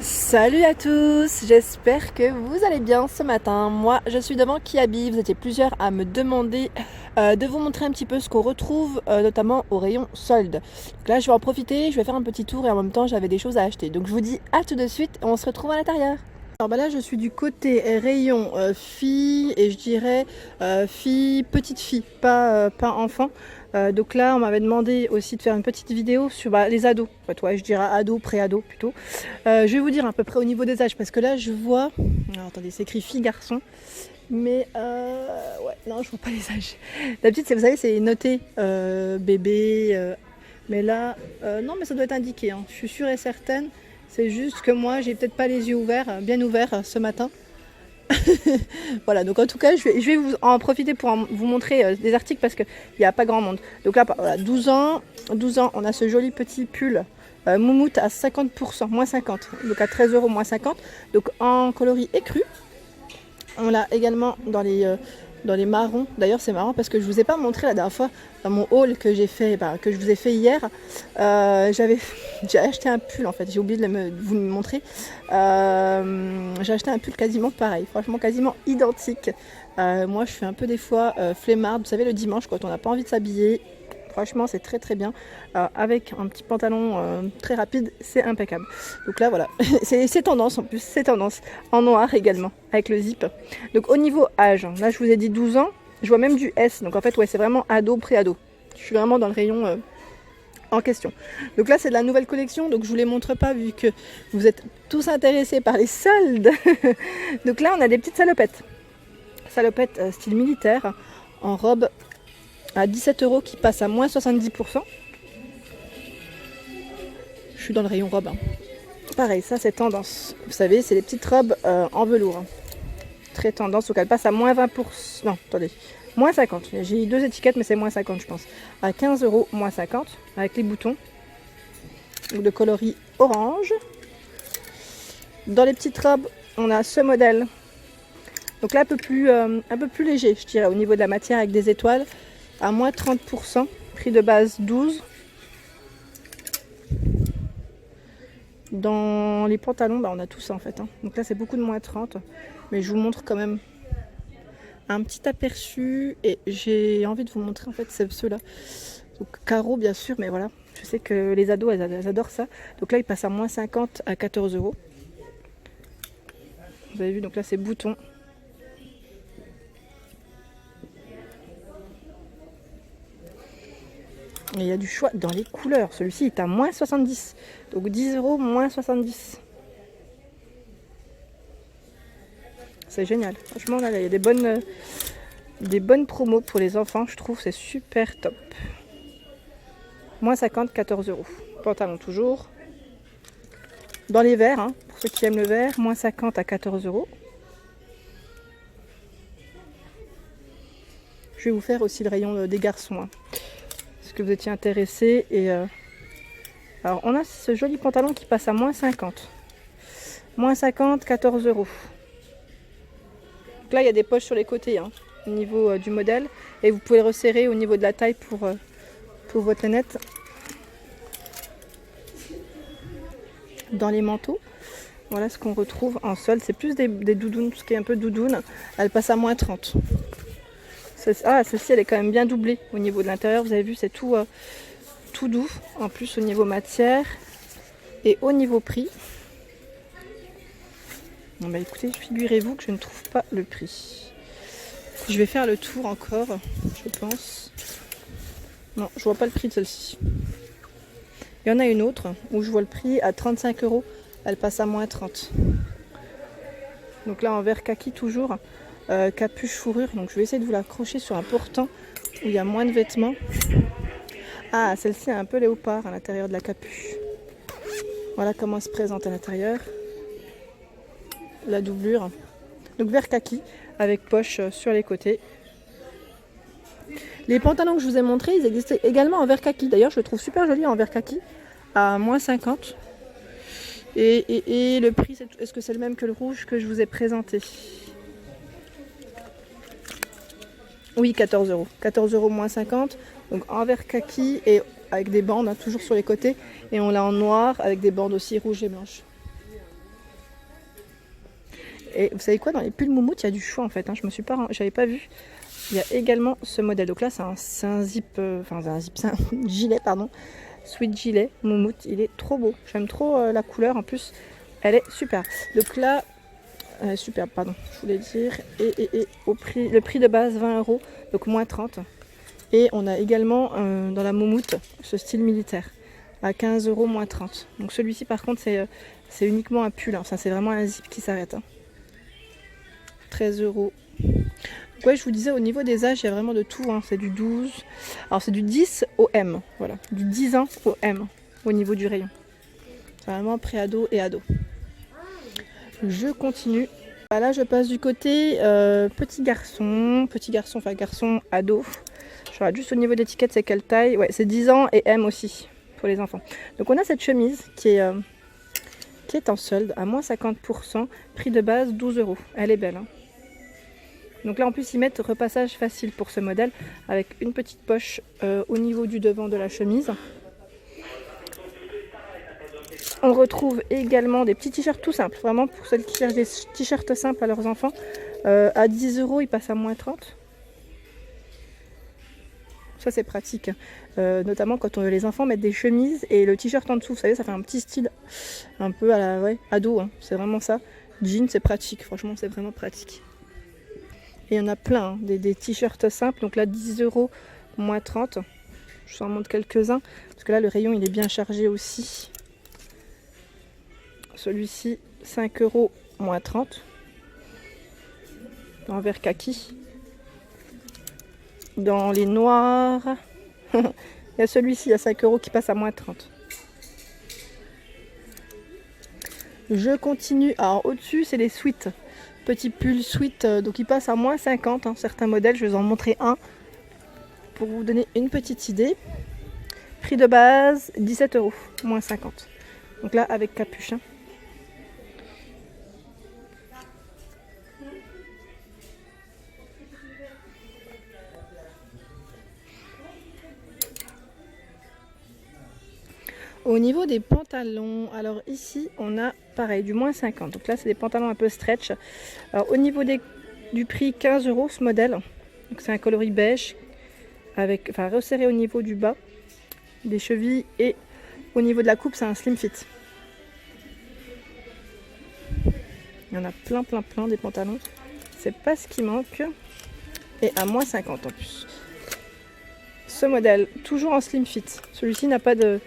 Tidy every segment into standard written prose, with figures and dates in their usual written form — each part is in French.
Salut à tous, j'espère que vous allez bien ce matin. Moi, je suis devant Kiabi. Vous étiez plusieurs à me demander de vous montrer un petit peu ce qu'on retrouve, notamment au rayon solde. Donc là, je vais en profiter, je vais faire un petit tour et en même temps, j'avais des choses à acheter. Donc je vous dis à tout de suite et on se retrouve à l'intérieur. Alors bah là, je suis du côté rayon filles et je dirais filles, petite fille, pas enfant. Donc là, on m'avait demandé aussi de faire une petite vidéo sur les ados. En fait, ouais, je dirais ados, pré-ados plutôt. Je vais vous dire à peu près au niveau des âges parce que là, je vois. Alors, attendez, c'est écrit fille, garçon. Mais ouais, non, je vois pas les âges. D'habitude, vous savez, c'est noté bébé. Mais là, non, mais ça doit être indiqué. Hein. Je suis sûre et certaine. C'est juste que moi, j'ai peut-être pas les yeux ouverts, bien ouverts ce matin. Voilà, donc en tout cas, je vais vous en profiter pour vous montrer des articles parce qu'il n'y a pas grand monde. Donc là, voilà, 12 ans, on a ce joli petit pull moumoute à 50%, moins 50, donc à 13 euros moins 50, donc en coloris écru. On l'a également dans les marrons. D'ailleurs, c'est marrant parce que je vous ai pas montré la dernière fois dans mon haul que j'ai fait, que je vous ai fait hier. J'ai acheté un pull en fait. J'ai oublié de vous le montrer. J'ai acheté un pull quasiment pareil, franchement quasiment identique. Moi, je fais un peu des fois flemmarde. Vous savez, le dimanche quand on n'a pas envie de s'habiller. Franchement, c'est très très bien. Avec un petit pantalon très rapide, c'est impeccable. Donc là, voilà. c'est tendance en plus. C'est tendance. En noir également, avec le zip. Donc au niveau âge, là je vous ai dit 12 ans. Je vois même du S. Donc en fait, ouais, c'est vraiment ado, pré-ado. Je suis vraiment dans le rayon en question. Donc là, c'est de la nouvelle collection. Donc je vous les montre pas vu que vous êtes tous intéressés par les soldes. Donc là, on a des petites salopettes. Salopettes style militaire en robe à 17 euros qui passe à moins 70%. Je suis dans le rayon robe. Hein. Pareil, ça c'est tendance. Vous savez, c'est les petites robes en velours. Hein. Très tendance, donc elle passe à moins 20%. Non, attendez, moins 50. J'ai deux étiquettes, mais c'est moins 50, je pense. À 15 euros, moins 50, avec les boutons. Donc de coloris orange. Dans les petites robes, on a ce modèle. Donc là, un peu plus léger, je dirais, au niveau de la matière, avec des étoiles. À moins 30%, prix de base 12. Dans les pantalons, on a tout ça en fait. Hein. Donc là, c'est beaucoup de moins 30. Mais je vous montre quand même un petit aperçu. Et j'ai envie de vous montrer en fait ceux-là. Donc carreau, bien sûr, mais voilà. Je sais que les ados, elles adorent ça. Donc là, il passe à moins 50 à 14 euros. Vous avez vu, donc là, c'est bouton. Et il y a du choix dans les couleurs. Celui-ci est à moins 70. Donc 10 euros, moins 70. C'est génial. Franchement, là, il y a des bonnes promos pour les enfants. Je trouve c'est super top. Moins 50, 14 euros. Pantalon toujours. Dans les verts, hein, pour ceux qui aiment le vert, moins 50 à 14 euros. Je vais vous faire aussi le rayon des garçons. Hein. Est-ce que vous étiez intéressés alors, on a ce joli pantalon qui passe à moins 50. Moins 50, 14 euros. Donc là, il y a des poches sur les côtés, hein, au niveau du modèle. Et vous pouvez le resserrer au niveau de la taille pour votre nénette. Dans les manteaux, voilà ce qu'on retrouve en solde. C'est plus des doudounes, tout ce qui est un peu doudoune. Elle passe à moins 30. Celle-ci, elle est quand même bien doublée au niveau de l'intérieur. Vous avez vu, c'est tout doux. En plus, au niveau matière et au niveau prix. Bon, écoutez, figurez-vous que je ne trouve pas le prix. Je vais faire le tour encore, je pense. Non, je vois pas le prix de celle-ci. Il y en a une autre où je vois le prix à 35 euros. Elle passe à moins 30. Donc là, en vert kaki toujours. Capuche fourrure. Donc je vais essayer de vous l'accrocher sur un portant où il y a moins de vêtements. Ah, celle-ci a un peu léopard à l'intérieur de la capuche. Voilà comment elle se présente à l'intérieur. La doublure. Donc vert kaki avec poche sur les côtés. Les pantalons que je vous ai montrés, ils existaient également en vert kaki. D'ailleurs, je le trouve super joli en vert kaki à moins 50. Et le prix, est-ce que c'est le même que le rouge que je vous ai présenté? Oui, 14 euros. 14 euros moins 50. Donc en vert kaki et avec des bandes, hein, toujours sur les côtés. Et on l'a en noir avec des bandes aussi rouges et blanches. Et vous savez quoi, dans les pulls moumoute, il y a du choix en fait. Hein. J'avais pas vu. Il y a également ce modèle. Donc là, c'est un zip, c'est un gilet, pardon. Sweet gilet moumoute. Il est trop beau. J'aime trop la couleur. En plus, elle est super. Donc là, superbe, pardon, je voulais dire. Et le prix de base, 20 €, donc moins 30. Et on a également dans la moumoute ce style militaire à 15 € moins 30. Donc celui-ci, par contre, c'est uniquement un pull. Hein. Ça, c'est vraiment un zip qui s'arrête. Hein. 13 €. Ouais, je vous disais, au niveau des âges, il y a vraiment de tout. Hein. C'est du 12. Alors, c'est du 10 au M. Voilà. Du 10 ans au M au niveau du rayon. C'est vraiment pré-ado et ado. Je continue. Là, je passe du côté petit garçon, enfin garçon ado. Je regarde juste au niveau d'étiquette, c'est quelle taille. Ouais, c'est 10 ans et M aussi pour les enfants. Donc, on a cette chemise qui est en solde à moins 50%. Prix de base, 12 €. Elle est belle. Hein. Donc là, en plus, ils mettent repassage facile pour ce modèle avec une petite poche au niveau du devant de la chemise. On retrouve également des petits t-shirts tout simples, vraiment pour celles qui cherchent des t-shirts simples à leurs enfants. À 10 €, ils passent à moins 30. Ça, c'est pratique, notamment quand les enfants mettent des chemises et le t-shirt en dessous. Vous savez, ça fait un petit style un peu à la ado. Hein. C'est vraiment ça. Jean, c'est pratique. Franchement, c'est vraiment pratique. Et il y en a plein, hein, des t-shirts simples. Donc là, 10 € moins 30. Je vous en montre quelques-uns. Parce que là, le rayon, il est bien chargé aussi. Celui-ci, 5 € moins 30. En vert kaki. Dans les noirs, il y a celui-ci à 5 € qui passe à moins 30. Je continue. Alors au-dessus, c'est les sweats. Petit pull sweat, donc il passe à moins 50. Hein, certains modèles, je vais vous en montrer un pour vous donner une petite idée. Prix de base, 17 €, moins 50. Donc là, avec capuchon. Au niveau des pantalons, alors ici on a pareil du moins 50. Donc là c'est des pantalons un peu stretch. Alors au niveau du prix, 15 € ce modèle. Donc c'est un coloris beige avec, resserré au niveau du bas des chevilles et au niveau de la coupe c'est un slim fit. Il y en a plein des pantalons. C'est pas ce qui manque. Et à moins 50 en plus. Ce modèle, toujours en slim fit. Celui-ci n'a pas de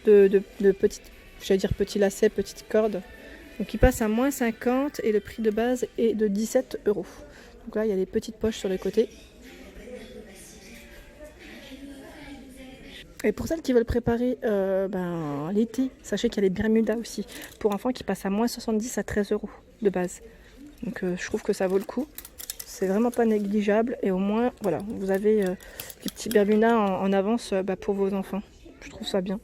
petites, j'allais dire petits lacets, petites cordes. Donc il passe à moins 50 et le prix de base est de 17 €. Donc là il y a des petites poches sur les côtés. Et pour celles qui veulent préparer l'été, sachez qu'il y a les Bermudas aussi pour enfants qui passent à moins 70 à 13 € de base. Donc je trouve que ça vaut le coup. C'est vraiment pas négligeable et au moins voilà, vous avez des petits Bermudas en avance pour vos enfants. Je trouve ça bien.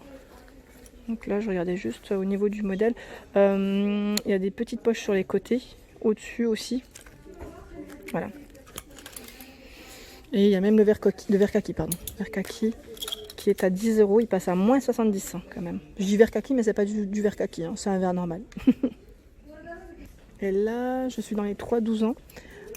Donc là, je regardais juste au niveau du modèle. Il y a des petites poches sur les côtés, au-dessus aussi. Voilà. Et il y a même le vert kaki, qui est à 10 €. Il passe à moins 70 hein, quand même. Je dis vert kaki, mais c'est pas du vert kaki, hein, c'est un vert normal. Et là, je suis dans les 3-12 ans.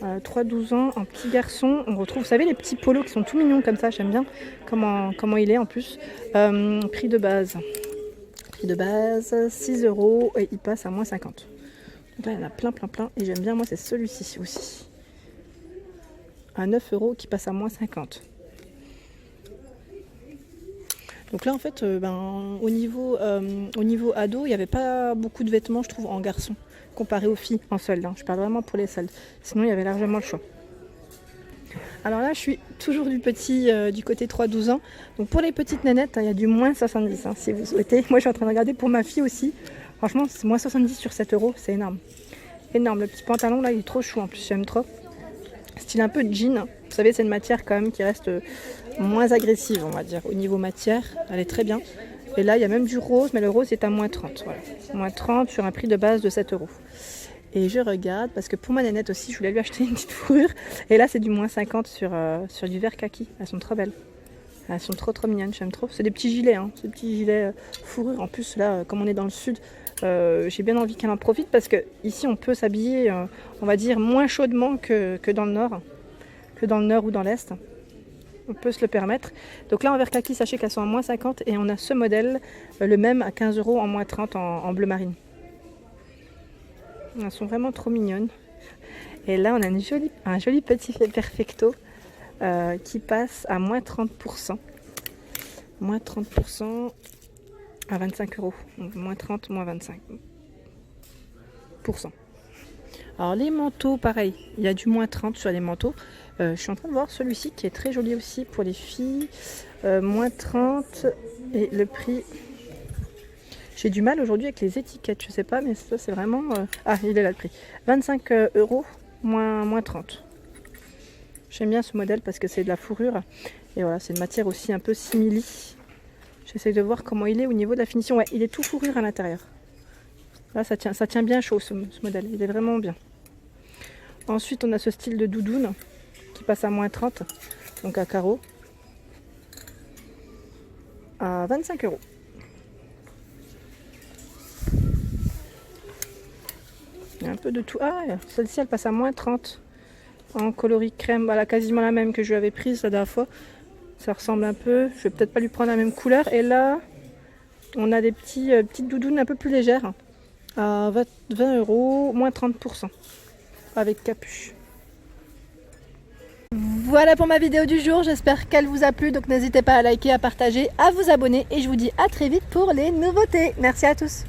3-12 ans, un petit garçon. On retrouve, vous savez, les petits polos qui sont tout mignons comme ça. J'aime bien comment il est en plus. Prix de base. 6 € et il passe à moins 50. Donc là il y en a plein et j'aime bien, moi c'est celui-ci aussi à 9 € qui passe à moins 50. Donc là en fait au niveau ado il n'y avait pas beaucoup de vêtements je trouve en garçon comparé aux filles en solde. Hein. Je parle vraiment pour les soldes, sinon il y avait largement le choix. Alors là, je suis toujours du côté 3-12 ans. Donc pour les petites nénettes, il y a du moins 70 hein, si vous souhaitez. Moi, je suis en train de regarder pour ma fille aussi. Franchement, c'est moins 70 sur 7 €, c'est énorme. Énorme. Le petit pantalon, là, il est trop chou en plus, j'aime trop. Style un peu de jean. Vous savez, c'est une matière quand même qui reste moins agressive, on va dire. Au niveau matière, elle est très bien. Et là, il y a même du rose, mais le rose est à moins 30. Voilà. Moins 30 sur un prix de base de 7 €. Et je regarde, parce que pour ma nénette aussi, je voulais lui acheter une petite fourrure. Et là, c'est du moins 50 sur du vert kaki. Elles sont trop belles. Elles sont trop mignonnes, j'aime trop. C'est des petits gilets, hein. C'est des petits gilets fourrure. En plus, là, comme on est dans le sud, J'ai bien envie qu'elle en profite parce que ici on peut s'habiller, on va dire, moins chaudement que dans le nord, ou dans l'est. On peut se le permettre. Donc là, en verre kaki, sachez qu'elles sont à moins 50 et on a ce modèle, le même à 15 € en moins 30 en bleu marine. Elles sont vraiment trop mignonnes. Et là, on a un joli petit perfecto qui passe à moins 30%. Moins 30% à 25 €. Donc moins 30, moins 25%. Alors les manteaux, pareil, il y a du moins 30 sur les manteaux. Je suis en train de voir celui-ci qui est très joli aussi pour les filles. Moins 30 et le prix... J'ai du mal aujourd'hui avec les étiquettes, je sais pas, mais ça c'est vraiment... Ah, il est là le prix. 25 €, moins 30. J'aime bien ce modèle parce que c'est de la fourrure. Et voilà, c'est une matière aussi un peu simili. J'essaie de voir comment il est au niveau de la finition. Ouais, il est tout fourrure à l'intérieur. Là, ça tient bien chaud ce modèle. Il est vraiment bien. Ensuite, on a ce style de doudoune qui passe à moins 30. Donc à carreaux. À 25 €. Il y a un peu de tout. Ah, celle-ci, elle passe à moins 30. En coloris crème. Voilà, quasiment la même que je lui avais prise la dernière fois. Ça ressemble un peu. Je vais peut-être pas lui prendre la même couleur. Et là, on a des petites doudounes un peu plus légères. À 20 €, moins 30%. Avec capuche. Voilà pour ma vidéo du jour. J'espère qu'elle vous a plu. Donc n'hésitez pas à liker, à partager, à vous abonner. Et je vous dis à très vite pour les nouveautés. Merci à tous.